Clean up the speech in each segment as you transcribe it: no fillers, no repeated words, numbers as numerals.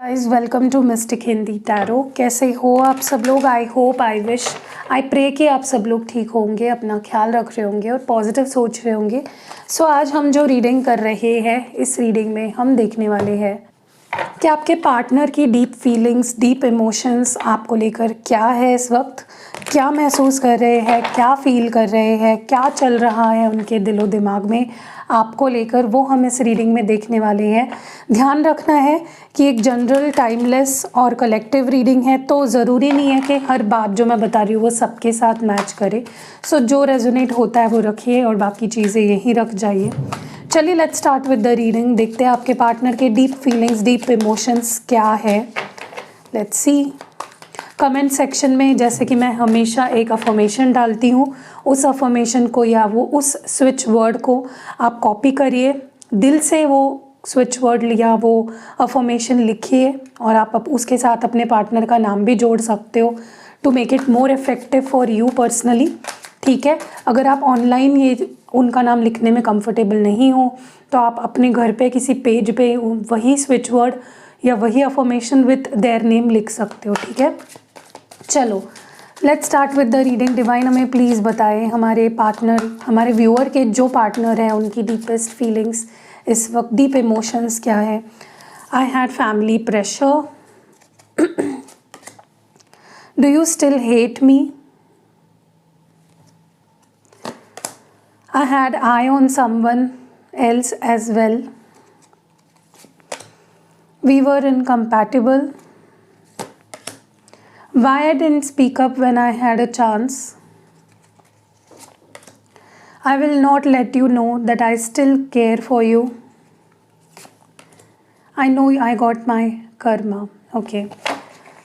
Guys welcome to Mystic Hindi Tarot. कैसे हो आप सब लोग? I hope, I wish, I pray कि आप सब लोग ठीक होंगे, अपना ख्याल रख रहे होंगे और पॉजिटिव सोच रहे होंगे। सो आज हम जो रीडिंग कर रहे हैं, इस रीडिंग में हम देखने वाले हैं कि आपके पार्टनर की डीप फीलिंग्स, डीप इमोशंस आपको लेकर क्या है इस वक्त, क्या महसूस कर रहे हैं, क्या फील कर रहे हैं, क्या चल रहा है उनके दिलो दिमाग में आपको लेकर, वो हम इस रीडिंग में देखने वाले हैं। ध्यान रखना है कि एक जनरल, टाइमलेस और कलेक्टिव रीडिंग है, तो ज़रूरी नहीं है कि हर बात जो मैं बता रही हूँ वो सबके साथ मैच करे। सो जो रेजोनेट होता है वो रखिए और बाकी चीज़ें यहीं रख जाइए। चलिए let's start with the reading. देखते हैं आपके पार्टनर के डीप फीलिंग्स, डीप इमोशंस क्या है। Let's see. कमेंट सेक्शन में जैसे कि मैं हमेशा एक अफर्मेशन डालती हूँ, उस अफर्मेशन को या वो उस स्विच वर्ड को आप कॉपी करिए, दिल से वो स्विच वर्ड लिया वो अफर्मेशन लिखिए और आप उसके साथ अपने पार्टनर का नाम भी जोड़ सकते हो to make it more effective for you personally. ठीक है, अगर आप ऑनलाइन ये उनका नाम लिखने में कंफर्टेबल नहीं हो तो आप अपने घर पे किसी पेज पे वही स्विच वर्ड या वही अफर्मेशन विथ देयर नेम लिख सकते हो। ठीक है, चलो let's start with the reading. Divine हमें प्लीज़ बताएं हमारे पार्टनर, हमारे व्यूअर के जो पार्टनर हैं उनकी डीपेस्ट फीलिंग्स इस वक्त, डीप इमोशंस क्या है। I had family pressure. Do you still hate me? I had eye on someone else as well. We were incompatible. Why I didn't speak up when I had a chance? I will not let you know that I still care for you. I know I got my karma. Okay.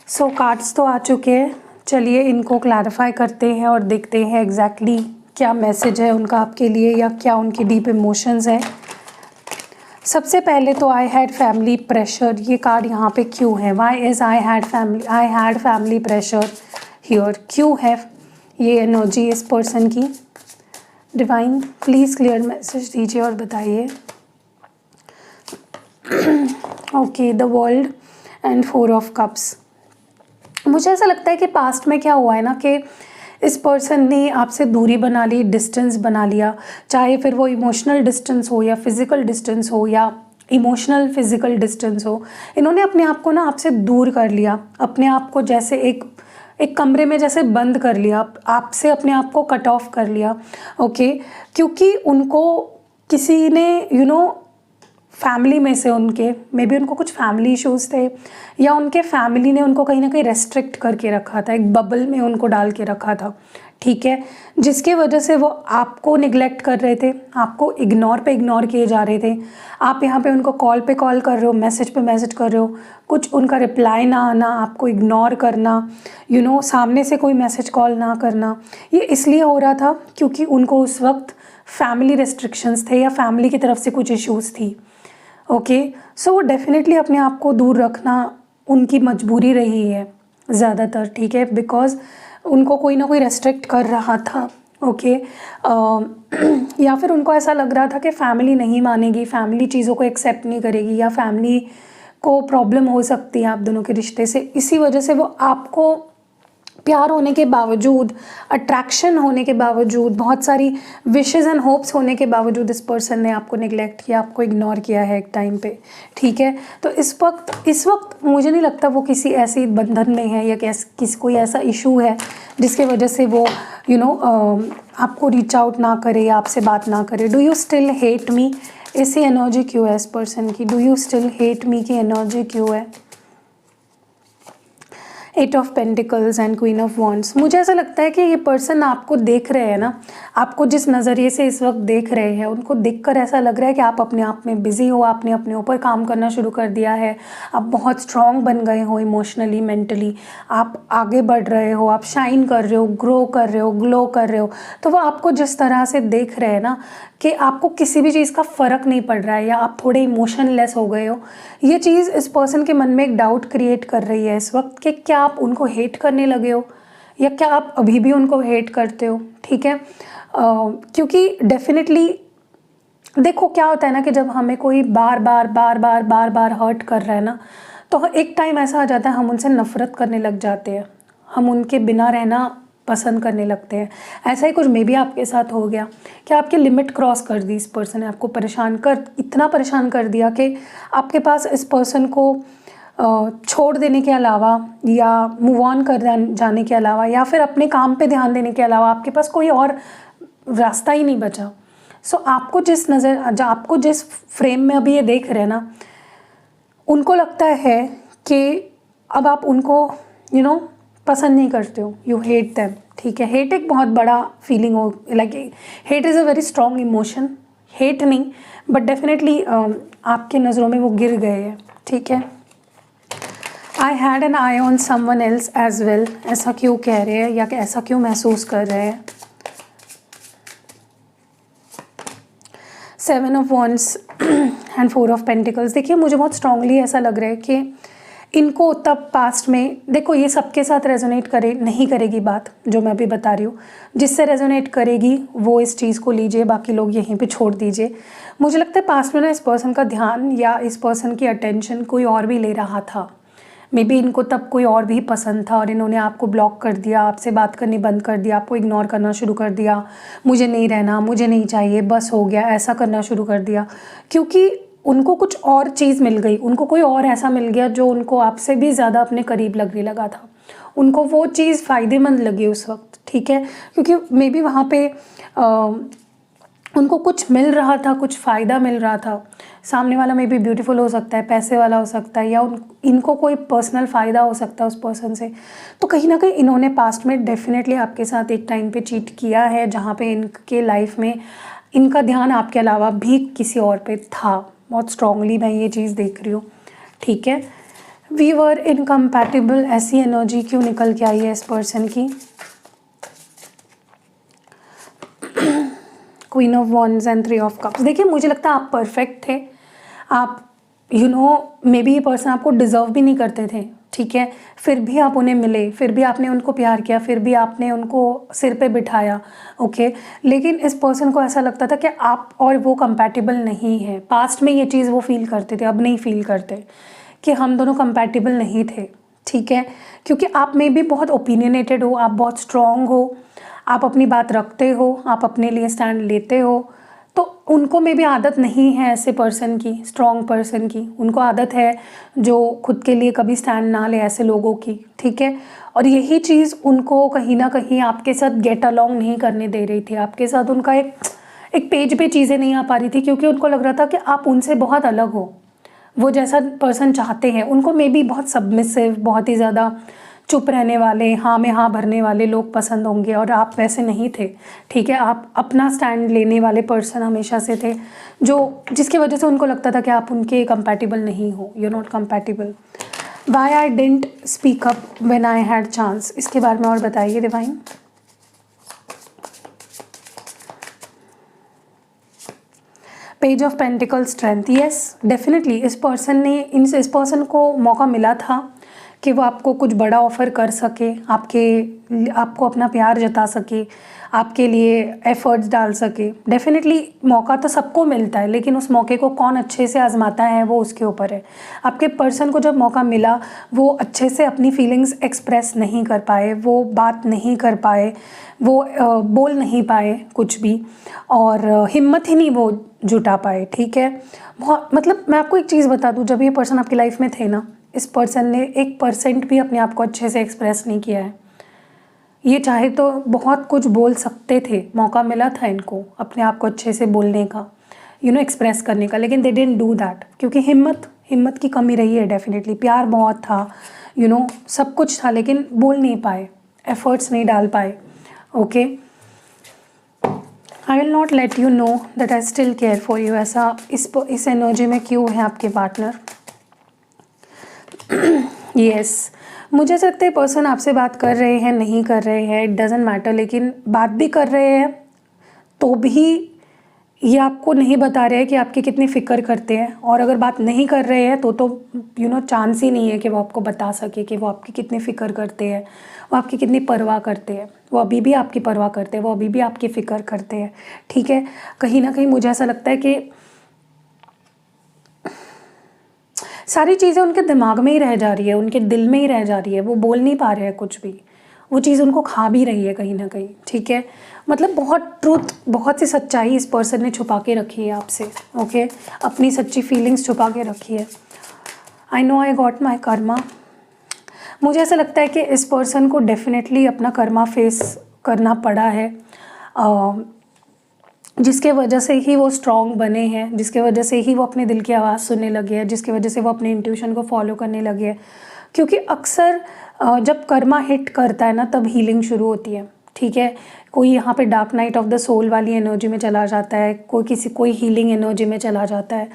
So cards तो आ चुके हैं। चलिए इनको clarify करते हैं और देखते हैं एग्जैक्टली क्या मैसेज है उनका आपके लिए या क्या उनकी डीप इमोशंस है। सबसे पहले तो आई हैड फैमिली प्रेशर, ये कार्ड यहाँ पे क्यों है? Why is I had family pressure here? क्यों है ये एनर्जी इस पर्सन की? डिवाइन प्लीज़ क्लियर मैसेज दीजिए और बताइए। Okay, the world and 4 of cups. मुझे ऐसा लगता है कि पास्ट में क्या हुआ है ना कि इस पर्सन ने आपसे दूरी बना ली, डिस्टेंस बना लिया, चाहे फिर वो इमोशनल डिस्टेंस हो या फिज़िकल डिस्टेंस हो या इमोशनल फिज़िकल डिस्टेंस हो। इन्होंने अपने आप को ना आपसे दूर कर लिया, अपने आप को जैसे एक कमरे में जैसे बंद कर लिया, आपसे अपने आप को कट ऑफ कर लिया। ओके, क्योंकि उनको किसी ने फैमिली में से उनके मे बी उनको कुछ फैमिली इश्यूज़ थे या उनके फैमिली ने उनको कहीं ना कहीं रेस्ट्रिक्ट करके रखा था, एक बबल में उनको डाल के रखा था। ठीक है, जिसके वजह से वो आपको निगलेक्ट कर रहे थे, आपको इग्नोर किए जा रहे थे। आप यहाँ पे उनको कॉल पे कॉल कर रहे हो, मैसेज पे मैसेज कर रहे हो, कुछ उनका रिप्लाई ना आना, आपको इग्नोर करना, सामने से कोई मैसेज कॉल ना करना। ये इसलिए हो रहा था क्योंकि उनको उस वक्त फैमिली रेस्ट्रिक्शंस थे या फैमिली की तरफ से कुछ इश्यूज़ थी। ओके, सो वो डेफिनेटली अपने आप को दूर रखना उनकी मजबूरी रही है ज़्यादातर। ठीक है, बिकॉज उनको कोई ना कोई रेस्ट्रिक्ट कर रहा था। ओके, या फिर उनको ऐसा लग रहा था कि फैमिली नहीं मानेगी, फैमिली चीज़ों को एक्सेप्ट नहीं करेगी या फैमिली को प्रॉब्लम हो सकती है आप दोनों के रिश्ते से। इसी वजह से वो आपको प्यार होने के बावजूद, अट्रैक्शन होने के बावजूद, बहुत सारी विशेज़ एंड होप्स होने के बावजूद इस पर्सन ने आपको निगलेक्ट किया, आपको इग्नोर किया है एक टाइम पे। ठीक है, तो इस वक्त मुझे नहीं लगता वो किसी ऐसी बंधन में है या किसी कोई ऐसा इशू है जिसके वजह से वो आपको रीच आउट ना करे या आपसे बात ना करे। Do you still hate me, ऐसी एनर्जी क्यों है इस पर्सन की? Do you still hate me की एनर्जी क्यों है? 8 of pentacles and queen of wands. मुझे ऐसा लगता है कि ये पर्सन आपको देख रहे हैं ना, आपको जिस नज़रिए से इस वक्त देख रहे हैं, उनको देखकर ऐसा लग रहा है कि आप अपने आप में बिज़ी हो, आपने अपने ऊपर काम करना शुरू कर दिया है, आप बहुत स्ट्रॉन्ग बन गए हो इमोशनली, मेंटली, आप आगे बढ़ रहे हो, आप शाइन कर रहे हो, ग्रो कर रहे हो, ग्लो कर रहे हो। तो वो आपको जिस तरह से देख रहे हैं ना कि आपको किसी भी चीज़ का फ़र्क नहीं पड़ रहा है या आप थोड़े इमोशनलेस हो गए हो, ये चीज़ इस पर्सन के मन में एक डाउट क्रिएट कर रही है इस वक्त कि क्या आप उनको हेट करने लगे हो या क्या आप अभी भी उनको हेट करते हो। ठीक है, क्योंकि डेफिनेटली देखो क्या होता है ना कि जब हमें कोई बार बार हर्ट कर रहा है ना, तो एक टाइम ऐसा आ जाता है हम उनसे नफ़रत करने लग जाते हैं, हम उनके बिना रहना पसंद करने लगते हैं। ऐसा ही कुछ मे बी आपके साथ हो गया कि आपकी लिमिट क्रॉस कर दी, इस पर्सन ने आपको इतना परेशान कर दिया कि आपके पास इस पर्सन को छोड़ देने के अलावा या मूव ऑन कर जाने के अलावा या फिर अपने काम पे ध्यान देने के अलावा आपके पास कोई और रास्ता ही नहीं बचा। सो आपको आपको जिस फ्रेम में अभी ये देख रहे हैं ना, उनको लगता है कि अब आप उनको पसंद नहीं करते हो, यू हेट देम। ठीक है, हेट एक बहुत बड़ा फीलिंग हो, like hate is a very strong emotion. Hate नहीं बट डेफिनेटली आपके नज़रों में वो गिर गए हैं। ठीक है, I had an eye on someone else as well. ऐसा क्यों कह रहे हैं या कि ऐसा क्यों महसूस कर रहे हैं? 7 of wands and 4 of pentacles. देखिए मुझे बहुत स्ट्रांगली ऐसा लग रहा है कि इनको तब पास्ट में, देखो ये सबके साथ रेजोनेट नहीं करेगी बात जो मैं अभी बता रही हूँ। जिससे रेजोनेट करेगी वो इस चीज़ को लीजिए, बाकी लोग यहीं पे छोड़ दीजिए। मुझे लगता है पास्ट में ना इस पर्सन का ध्यान या इस पर्सन की अटेंशन कोई और भी ले रहा था। मे बी इनको तब कोई और भी पसंद था और इन्होंने आपको ब्लॉक कर दिया, आपसे बात करनी बंद कर दिया, आपको इग्नोर करना शुरू कर दिया। मुझे नहीं रहना, मुझे नहीं चाहिए, बस हो गया, ऐसा करना शुरू कर दिया। क्योंकि उनको कुछ और चीज़ मिल गई, उनको कोई और ऐसा मिल गया जो उनको आपसे भी ज़्यादा अपने करीब लगने लगा था। उनको वो चीज़ फ़ायदेमंद लगी उस वक्त। ठीक है, क्योंकि मे बी वहाँ पे उनको कुछ मिल रहा था, कुछ फ़ायदा मिल रहा था। सामने वाला मे बी ब्यूटीफुल हो सकता है, पैसे वाला हो सकता है, या इनको कोई पर्सनल फ़ायदा हो सकता है उस पर्सन से। तो कहीं ना कहीं इन्होंने पास्ट में डेफिनेटली आपके साथ एक टाइम पे चीट किया है, जहाँ पे इनके लाइफ में इनका ध्यान आपके अलावा भी किसी और पे था। बहुत स्ट्रांगली मैं ये चीज़ देख रही हूँ। ठीक है, वी वर इनकम्पैटिबल, ऐसी एनर्जी क्यों निकल के आई है इस पर्सन की? Queen of wands and 3 of cups. देखिए मुझे लगता है आप परफेक्ट थे। आप मे बी ये पर्सन आपको डिज़र्व भी नहीं करते थे। ठीक है, फिर भी आप उन्हें मिले, फिर भी आपने उनको प्यार किया, फिर भी आपने उनको सिर पे बिठाया। ओके, लेकिन इस पर्सन को ऐसा लगता था कि आप और वो कंपैटिबल नहीं है। पास्ट में ये चीज़ वो फील करते थे, अब नहीं फील करते कि हम दोनों कंपैटिबल नहीं थे। ठीक है, क्योंकि आप में भी बहुत ओपिनियनेटेड हो, आप बहुत स्ट्रॉन्ग हो, आप अपनी बात रखते हो, आप अपने लिए स्टैंड लेते हो। तो उनको में भी आदत नहीं है ऐसे पर्सन की, स्ट्रॉन्ग पर्सन की। उनको आदत है जो खुद के लिए कभी स्टैंड ना ले, ऐसे लोगों की। ठीक है, और यही चीज़ उनको कहीं ना कहीं आपके साथ गेट अलॉन्ग नहीं करने दे रही थी। आपके साथ उनका एक पेज पे चीज़ें नहीं आ पा रही थी, क्योंकि उनको लग रहा था कि आप उनसे बहुत अलग हो। वो जैसा पर्सन चाहते हैं, उनको मे बी बहुत सबमिसिव, बहुत ही ज़्यादा चुप रहने वाले, हाँ में हाँ भरने वाले लोग पसंद होंगे, और आप वैसे नहीं थे। ठीक है, आप अपना स्टैंड लेने वाले पर्सन हमेशा से थे, जिसकी वजह से उनको लगता था कि आप उनके कंपैटिबल नहीं हो, you not compatible. Why I didn't speak up when I had chance, इसके बारे में और बताइए divine. Page of pentacle strength. Yes, definitely इस पर्सन को मौका मिला था कि वो आपको कुछ बड़ा ऑफ़र कर सके, आपको अपना प्यार जता सके, आपके लिए एफ़र्ट्स डाल सके। डेफिनेटली मौका तो सबको मिलता है, लेकिन उस मौके को कौन अच्छे से आजमाता है वो उसके ऊपर है। आपके पर्सन को जब मौका मिला, वो अच्छे से अपनी फीलिंग्स एक्सप्रेस नहीं कर पाए, वो बात नहीं कर पाए, वो बोल नहीं पाए कुछ भी, और हिम्मत ही नहीं वो जुटा पाए। ठीक है, बहुत मतलब मैं आपको एक चीज़ बता दूँ, जब ये पर्सन आपकी लाइफ में थे ना, इस पर्सन ने 1% भी अपने आप को अच्छे से एक्सप्रेस नहीं किया है। ये चाहे तो बहुत कुछ बोल सकते थे, मौका मिला था इनको अपने आप को अच्छे से बोलने का, एक्सप्रेस करने का, लेकिन दे डिडंट डू दैट, क्योंकि हिम्मत की कमी रही है। डेफिनेटली प्यार बहुत था, सब कुछ था, लेकिन बोल नहीं पाए, एफर्ट्स नहीं डाल पाए। Okay, I will not let you know that I still care for you. ऐसा इस एनर्जी में क्यों है आपके पार्टनर? यस, मुझे ऐसा लगता है पर्सन आपसे बात कर रहे हैं, नहीं कर रहे हैं, इट डजेंट मैटर, लेकिन बात भी कर रहे हैं तो भी ये आपको नहीं बता रहे हैं कि आपकी कितनी फ़िक्र करते हैं। और अगर बात नहीं कर रहे हैं तो चांस ही नहीं है कि वो आपको बता सके कि वो आपकी कितनी फ़िक्र करते हैं, वो आपकी कितनी परवाह करते हैं। वो अभी भी आपकी परवाह करते हैं, वो अभी भी आपकी फ़िक्र करते हैं। ठीक है, कहीं ना कहीं मुझे ऐसा लगता है कि सारी चीज़ें उनके दिमाग में ही रह जा रही है, उनके दिल में ही रह जा रही है, वो बोल नहीं पा रहे हैं कुछ भी, वो चीज़ उनको खा भी रही है कहीं ना कहीं, ठीक है। मतलब बहुत ट्रूथ, बहुत सी सच्चाई इस पर्सन ने छुपा के रखी है आपसे, ओके, अपनी सच्ची फीलिंग्स छुपा के रखी है। आई know I got my Karma. मुझे ऐसा लगता है कि इस पर्सन को डेफिनेटली अपना कर्मा फेस करना पड़ा है, जिसके वजह से ही वो स्ट्रॉन्ग बने हैं, जिसके वजह से ही वो अपने दिल की आवाज़ सुनने लगे हैं, जिसकी वजह से वो अपने इंट्यूशन को फॉलो करने लगे हैं। क्योंकि अक्सर जब कर्मा हिट करता है ना, तब हीलिंग शुरू होती है, ठीक है। कोई यहाँ पे dark night of the soul वाली एनर्जी में चला जाता है, कोई हीलिंग एनर्जी में चला जाता है।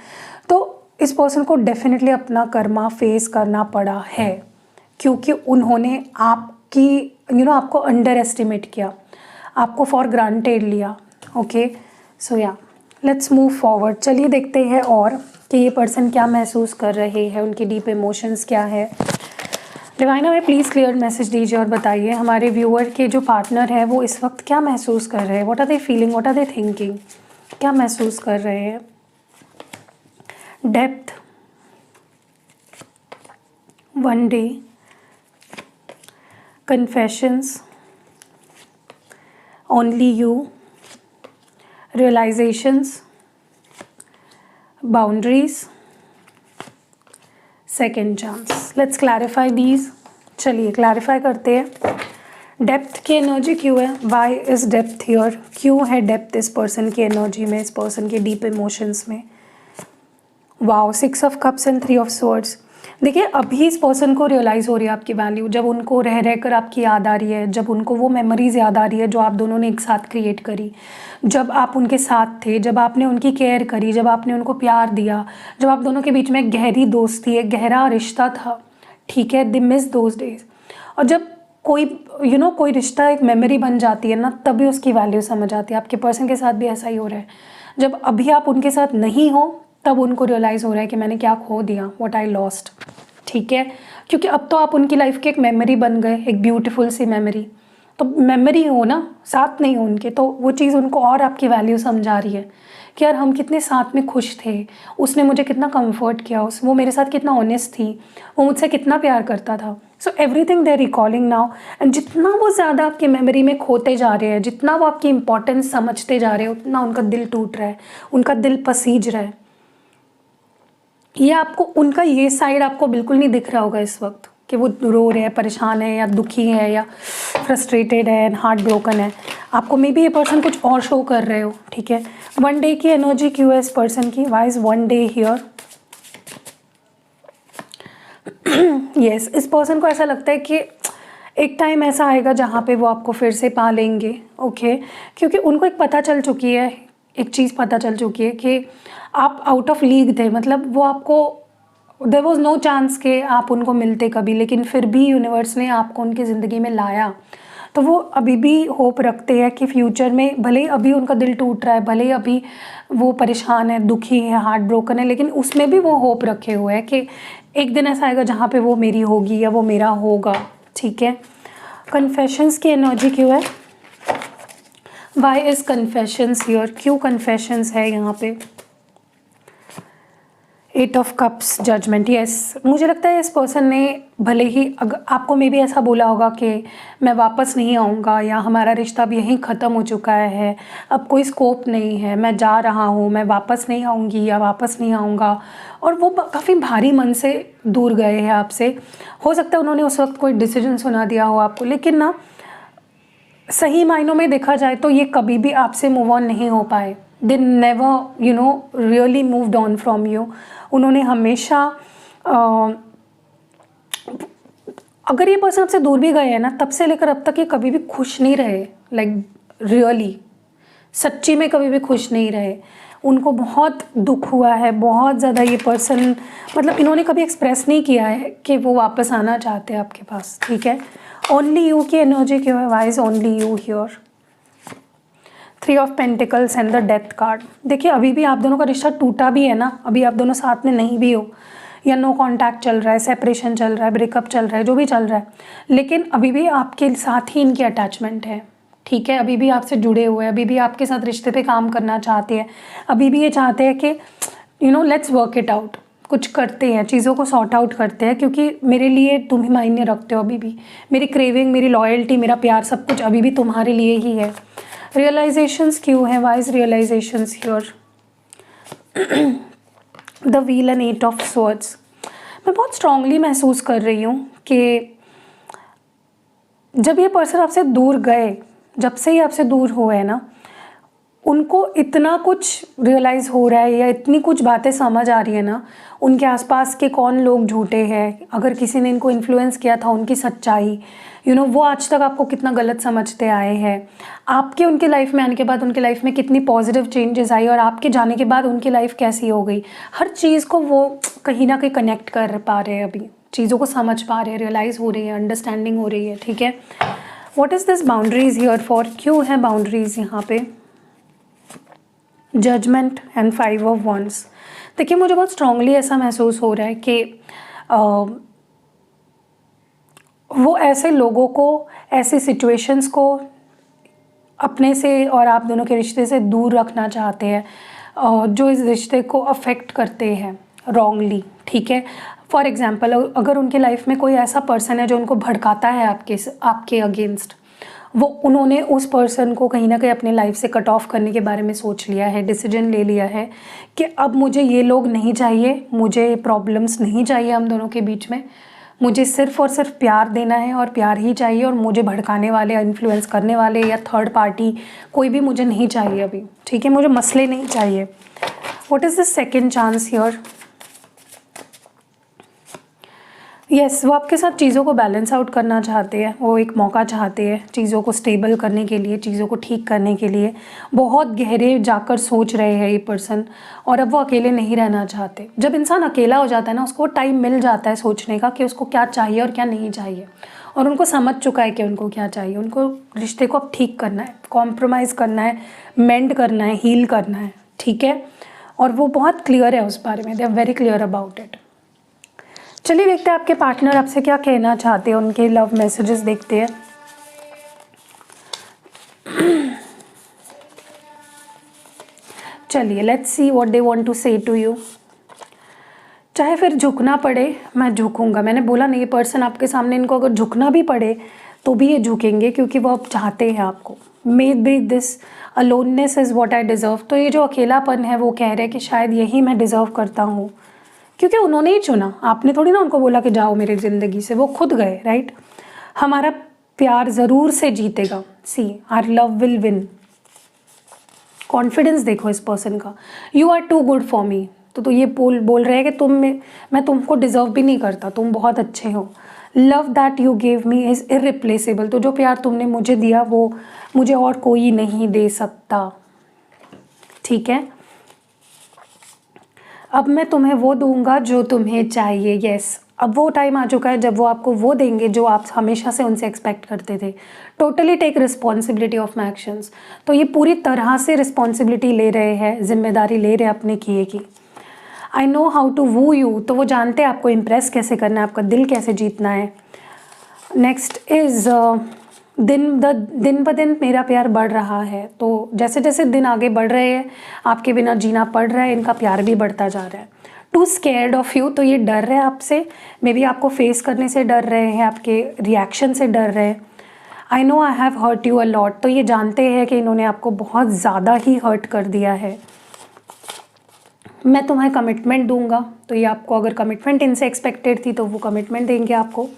तो इस पर्सन को डेफिनेटली अपना कर्मा फेस करना पड़ा है, क्योंकि उन्होंने आपकी आपको अंडर एस्टिमेट किया, आपको फॉर ग्रांटेड लिया, ओके। सो या लेट्स मूव फॉरवर्ड। चलिए देखते हैं और कि ये पर्सन क्या महसूस कर रहे हैं, उनके डीप इमोशंस क्या है। डिवाइन हमें प्लीज़ क्लियर मैसेज दीजिए और बताइए हमारे व्यूअर के जो पार्टनर है वो इस वक्त क्या महसूस कर रहे हैं, what are they feeling, what are they thinking, क्या महसूस कर रहे हैं। Depth, one day, confessions, only you, realizations, boundaries, second chance. Let's clarify these. चलिए क्लैरिफाई करते हैं। डेप्थ की एनर्जी क्यों है, वाई इज डेप्थ हियर, क्यों है डेप्थ इस पर्सन की एनर्जी में, इस पर्सन के डीप इमोशंस में। Wow, 6 of cups and 3 of swords. देखिए अभी इस पर्सन को रियलाइज़ हो रही है आपकी वैल्यू, जब उनको रह रह कर आपकी याद आ रही है, जब उनको वो मेमोरीज याद आ रही है जो आप दोनों ने एक साथ क्रिएट करी, जब आप उनके साथ थे, जब आपने उनकी केयर करी, जब आपने उनको प्यार दिया, जब आप दोनों के बीच में एक गहरी दोस्ती, एक गहरा रिश्ता था, ठीक है। They miss those days. और जब कोई कोई रिश्ता एक मेमोरी बन जाती है ना, तभी उसकी वैल्यू समझ आती है। आपके पर्सन के साथ भी ऐसा ही हो रहा है, जब अभी आप उनके साथ नहीं हो तब उनको रियलाइज़ हो रहा है कि मैंने क्या खो दिया, व्हाट आई लॉस्ट, ठीक है। क्योंकि अब तो आप उनकी लाइफ की एक मेमोरी बन गए, एक ब्यूटीफुल सी मेमोरी। तो मेमोरी हो ना, साथ नहीं हो उनके, तो वो चीज़ उनको और आपकी वैल्यू समझा रही है कि यार हम कितने साथ में खुश थे, उसने मुझे कितना कंफर्ट किया, वो मेरे साथ कितना ऑनेस्ट थी, वो मुझसे कितना प्यार करता था। So everything they are recalling now. And जितना वो ज़्यादा आपकी मेमोरी में खोते जा रहे हैं, जितना वो आपकी इंपॉर्टेंस समझते जा रहे हैं, उतना उनका दिल टूट रहा है, उनका दिल पसीज रहा है। ये आपको उनका ये साइड आपको बिल्कुल नहीं दिख रहा होगा इस वक्त कि वो रो रहे हैं, परेशान है, या दुखी है, या फ्रस्ट्रेटेड है, हार्ट ब्रोकन है। आपको मे बी ये पर्सन कुछ और शो कर रहे हो, ठीक है। वन डे की एनर्जी क्यों है इस पर्सन की, why is one day here. Yes, इस पर्सन को ऐसा लगता है कि एक टाइम ऐसा आएगा जहाँ पे वो आपको फिर से पा लेंगे, ओके। क्योंकि उनको एक पता चल चुकी है, एक चीज़ पता चल चुकी है कि आप आउट ऑफ लीग थे, मतलब वो आपको, देयर वाज नो चांस कि आप उनको मिलते कभी, लेकिन फिर भी यूनिवर्स ने आपको उनकी ज़िंदगी में लाया। तो वो अभी भी होप रखते हैं कि फ्यूचर में, भले ही अभी उनका दिल टूट रहा है, भले ही अभी वो परेशान है, दुखी है, हार्ट ब्रोकन है, लेकिन उसमें भी वो होप रखे हुए हैं कि एक दिन ऐसा आएगा जहाँ पे वो मेरी होगी या वो मेरा होगा, ठीक है। कन्फेशंस की एनर्जी क्यों है, वाई इज कन्फेशंस हियर, क्यों कन्फेशंस है यहाँ पे। 8 ऑफ कप्स, जजमेंट। यस, मुझे लगता है इस पर्सन ने भले ही अगर आपको मे भी ऐसा बोला होगा कि मैं वापस नहीं आऊँगा, या हमारा रिश्ता अब यहीं ख़त्म हो चुका है, अब कोई स्कोप नहीं है, मैं जा रहा हूँ, मैं वापस नहीं आऊँगी या वापस नहीं आऊँगा, और वो काफ़ी भारी मन से दूर गए हैं आपसे। हो सकता है उन्होंने उस वक्त कोई डिसीजन सुना दिया हो आपको, लेकिन ना सही मायनों में देखा जाए तो ये कभी भी आपसे मूव ऑन नहीं हो पाए। They never really moved on from you. उन्होंने हमेशा अगर ये पर्सन आपसे दूर भी गए हैं ना, तब से लेकर अब तक ये कभी भी खुश नहीं रहे, लाइक रियली सच्ची में कभी भी खुश नहीं रहे। उनको बहुत दुख हुआ है, बहुत ज़्यादा। ये पर्सन मतलब इन्होंने कभी एक्सप्रेस नहीं किया है कि वो वापस आना चाहते हैं आपके पास, ठीक है। ओनली यू की एनर्जी क्यों है, why is only you here. 3 of pentacles and the death card. देखिए अभी भी आप दोनों का रिश्ता टूटा भी है ना, अभी आप दोनों साथ में नहीं भी हो, या नो कांटेक्ट चल रहा है, सेपरेशन चल रहा है, ब्रेकअप चल रहा है, जो भी चल रहा है, लेकिन अभी भी आपके साथ ही इनकी अटैचमेंट है, ठीक है। अभी भी आपसे जुड़े हुए हैं, अभी भी आपके साथ रिश्ते पे काम करना चाहते हैं, अभी भी ये चाहते हैं कि लेट्स वर्क इट आउट, कुछ करते हैं, चीज़ों को सॉर्ट आउट करते हैं, क्योंकि मेरे लिए तुम ही मायने रखते हो अभी भी। मेरी क्रेविंग, मेरी लॉयल्टी, मेरा प्यार, सब कुछ अभी भी तुम्हारे लिए ही है। रियलाइजेशंस क्यों है? Wise realisations here. The wheel and 8 of swords. मैं बहुत स्ट्रांगली महसूस कर रही हूँ कि जब ये पर्सन आपसे दूर गए, जब से ही आपसे दूर हुए हैं ना, उनको इतना कुछ रियलाइज़ हो रहा है या इतनी कुछ बातें समझ आ रही है ना, उनके आसपास के कौन लोग झूठे हैं, अगर किसी ने इनको इन्फ्लुएंस किया था, उनकी सच्चाई, वो आज तक आपको कितना गलत समझते आए हैं, आपके उनके लाइफ में आने के बाद उनके लाइफ में कितनी पॉजिटिव चेंजेस आई और आपके जाने के बाद उनकी लाइफ कैसी हो गई, हर चीज़ को वो कहीं ना कहीं कनेक्ट कर पा रहे हैं, अभी चीज़ों को समझ पा रहे हैं, रियलाइज़ हो रही है, अंडरस्टैंडिंग हो रही है। ठीक है, what is this boundaries here for? क्यों है बाउंड्रीज यहाँ पे? Judgment and 5 of wands. देखिए, मुझे बहुत स्ट्रांगली ऐसा महसूस हो रहा है कि वो ऐसे लोगों को, ऐसे सिचुएशंस को अपने से और आप दोनों के रिश्ते से दूर रखना चाहते हैं, जो इस रिश्ते को अफेक्ट करते हैं रॉन्गली। ठीक है, फॉर एग्जांपल, अगर उनके लाइफ में कोई ऐसा पर्सन है जो उनको भड़काता है आपके अगेंस्ट, उन्होंने उस पर्सन को कहीं ना कहीं अपने लाइफ से कट ऑफ करने के बारे में सोच लिया है, डिसीजन ले लिया है कि अब मुझे ये लोग नहीं चाहिए, मुझे प्रॉब्लम्स नहीं चाहिए हम दोनों के बीच में, मुझे सिर्फ़ और सिर्फ प्यार देना है और प्यार ही चाहिए, और मुझे भड़काने वाले, इन्फ्लुएंस करने वाले या थर्ड पार्टी कोई भी मुझे नहीं चाहिए अभी। ठीक है, मुझे मसले नहीं चाहिए। What is the second chance here? Yes, वो आपके साथ चीज़ों को बैलेंस आउट करना चाहते हैं, वो एक मौका चाहते हैं चीज़ों को स्टेबल करने के लिए, चीज़ों को ठीक करने के लिए। बहुत गहरे जाकर सोच रहे हैं ये पर्सन, और अब वो अकेले नहीं रहना चाहते। जब इंसान अकेला हो जाता है ना, उसको टाइम मिल जाता है सोचने का कि उसको क्या चाहिए और क्या नहीं चाहिए, और उनको समझ चुका है कि उनको क्या चाहिए। उनको रिश्ते को अब ठीक करना है, कॉम्प्रोमाइज़ करना है, मेंड करना है, हील करना है। ठीक है, और वो बहुत क्लियर है उस बारे में, they are very clear about it. चलिए देखते हैं आपके पार्टनर आपसे क्या कहना चाहते हैं, उनके लव मैसेजेस देखते हैं। चलिए, let's see what they want to say to you. चाहे फिर झुकना पड़े, मैं झुकूंगा। मैंने बोला नहीं, ये पर्सन आपके सामने, इनको अगर झुकना भी पड़े तो भी ये झुकेंगे, क्योंकि वो अब चाहते हैं आपको। May be this aloneness is what I deserve. तो ये जो अकेलापन है, वो कह रहे हैं कि शायद यही मैं डिज़र्व करता हूँ, क्योंकि उन्होंने ही चुना, आपने थोड़ी ना उनको बोला कि जाओ मेरी ज़िंदगी से, वो खुद गए। राइट, हमारा प्यार ज़रूर से जीतेगा। See, our love will win. Confidence देखो इस पर्सन का, you are too good for me. तो ये बोल रहे हैं कि मैं तुमको डिज़र्व भी नहीं करता, तुम बहुत अच्छे हो। Love that you gave me is irreplaceable. तो जो प्यार तुमने मुझे दिया, वो मुझे और कोई नहीं दे सकता। ठीक है, अब मैं तुम्हें वो दूंगा जो तुम्हें चाहिए। यस, अब वो टाइम आ चुका है जब वो आपको वो देंगे जो आप हमेशा से उनसे एक्सपेक्ट करते थे। Totally take responsibility of my actions. तो ये पूरी तरह से रिस्पॉन्सिबिलिटी ले रहे हैं, जिम्मेदारी ले रहे हैं अपने किए की। I know how to woo you. तो वो जानते हैं आपको इम्प्रेस कैसे करना है, आपका दिल कैसे जीतना है। नेक्स्ट इज़ दिन ब दिन मेरा प्यार बढ़ रहा है। तो जैसे जैसे दिन आगे बढ़ रहे हैं, आपके बिना जीना पड़ रहा है, इनका प्यार भी बढ़ता जा रहा है। Too scared of you. तो ये डर रहे हैं आपसे, मे बी आपको फेस करने से डर रहे हैं, आपके रिएक्शन से डर रहे हैं। I know I have hurt you a lot. तो ये जानते हैं कि इन्होंने आपको बहुत ज़्यादा ही हर्ट कर दिया है। मैं तुम्हें कमिटमेंट दूंगा। तो ये आपको अगर कमिटमेंट इनसे एक्सपेक्टेड थी, तो वो कमिटमेंट देंगे आपको।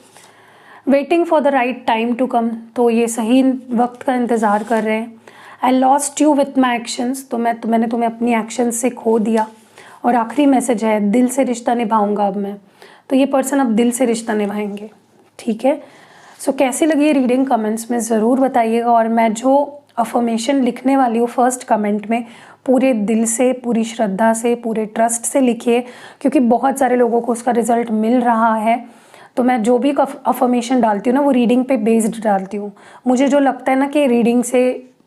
Waiting for the right time to come. तो ये सही वक्त का इंतज़ार कर रहे हैं। I lost you with my actions. तो मैंने तुम्हें अपनी एक्शंस से खो दिया। और आखिरी मैसेज है, दिल से रिश्ता निभाऊंगा अब मैं। तो ये पर्सन अब दिल से रिश्ता निभाएंगे। ठीक है, सो कैसी लगी ये रीडिंग कमेंट्स में ज़रूर बताइएगा। और मैं जो अफर्मेशन लिखने वाली हूँ फर्स्ट कमेंट में, पूरे दिल से, पूरी श्रद्धा से, पूरे ट्रस्ट से लिखिए, क्योंकि बहुत सारे लोगों को उसका रिज़ल्ट मिल रहा है। तो मैं जो भी अफर्मेशन डालती हूँ ना, वो रीडिंग पे बेस्ड डालती हूँ। मुझे जो लगता है ना कि रीडिंग से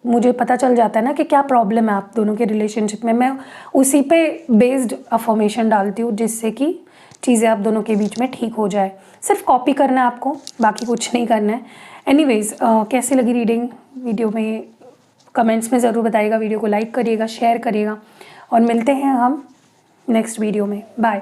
मुझे पता चल जाता है ना कि क्या प्रॉब्लम है आप दोनों के रिलेशनशिप में, मैं उसी पे बेस्ड अफर्मेशन डालती हूँ, जिससे कि चीज़ें आप दोनों के बीच में ठीक हो जाए। सिर्फ कॉपी करना है आपको, बाकी कुछ नहीं करना है। एनीवेज, कैसी लगी रीडिंग वीडियो में कमेंट्स में ज़रूर बताइएगा। वीडियो को लाइक करिएगा, शेयर करिएगा, और मिलते हैं हम नेक्स्ट वीडियो में। बाय।